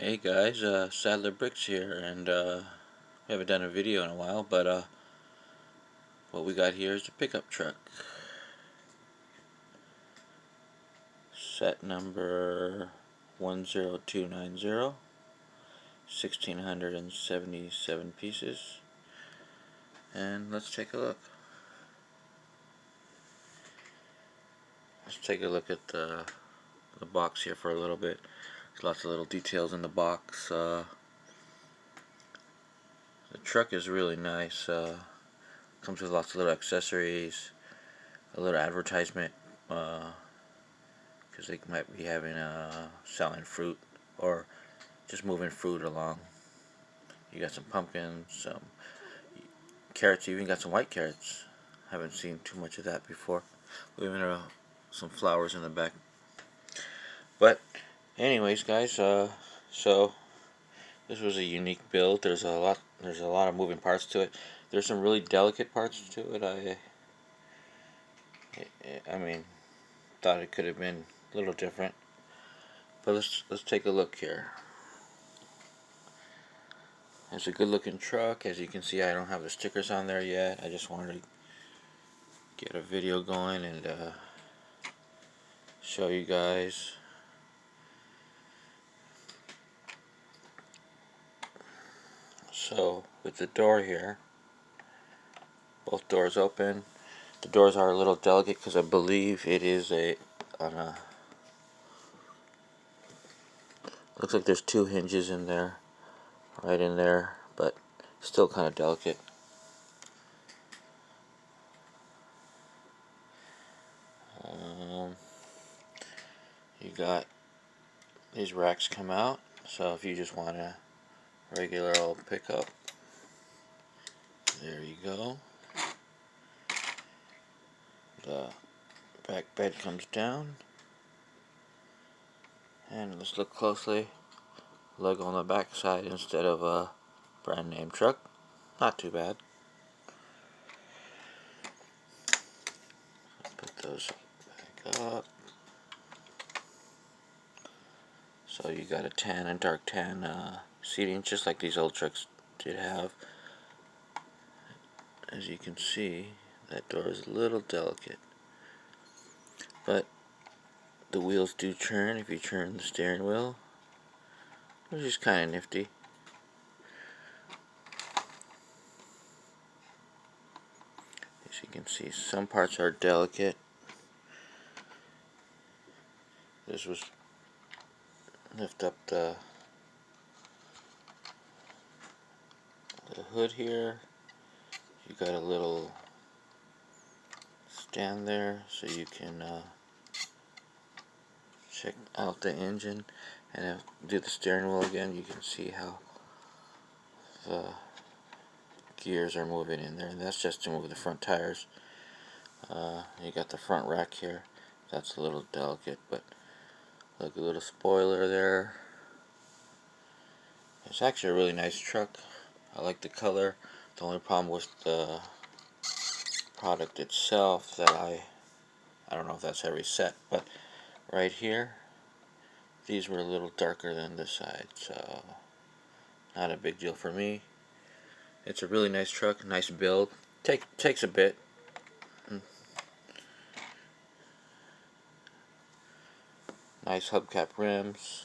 Hey guys, Sadler Bricks here, and we haven't done a video in a while, but what we got here is the pickup truck. Set number 10290, 1,677 pieces, and let's take a look. Let's take a look at the box here for a little bit. There's lots of little details in the box. The truck is really nice. Comes with lots of little accessories, a little advertisement, because they might be having selling fruit or just moving fruit along. You got some pumpkins, some carrots. You even got some white carrots. Haven't seen too much of that before. We even some flowers in the back. But anyways, guys, so this was a unique build. There's a lot of moving parts to it. There's some really delicate parts to it. I mean, thought it could have been a little different. But let's take a look here. It's a good looking truck. As you can see, I don't have the stickers on there yet. I just wanted to get a video going and show you guys. So with the door here, both doors open. The doors are a little delicate because I believe it is looks like there's two hinges in there, right in there, but still kind of delicate. You got these racks come out, so if you just want a regular old pickup, there you go. The back bed comes down, and let's look closely. Logo on the back side instead of a brand name truck. Not too bad. Put those back up. So you got a tan and dark tan seating, just like these old trucks did have. As you can see, that door is a little delicate, but the wheels do turn if you turn the steering wheel, which is kind of nifty. As you can see, some parts are delicate. This was lift up the hood here. You got a little stand there so you can check out the engine, and do the steering wheel again. You can see how the gears are moving in there, and that's just to move the front tires. You got the front rack here. That's a little delicate, but look, a little spoiler there. It's actually a really nice truck. I like the color. The only problem with the product itself that I don't know if that's every set, but right here, these were a little darker than this side, so not a big deal for me. It's a really nice truck, nice build. Takes a bit. Nice hubcap rims.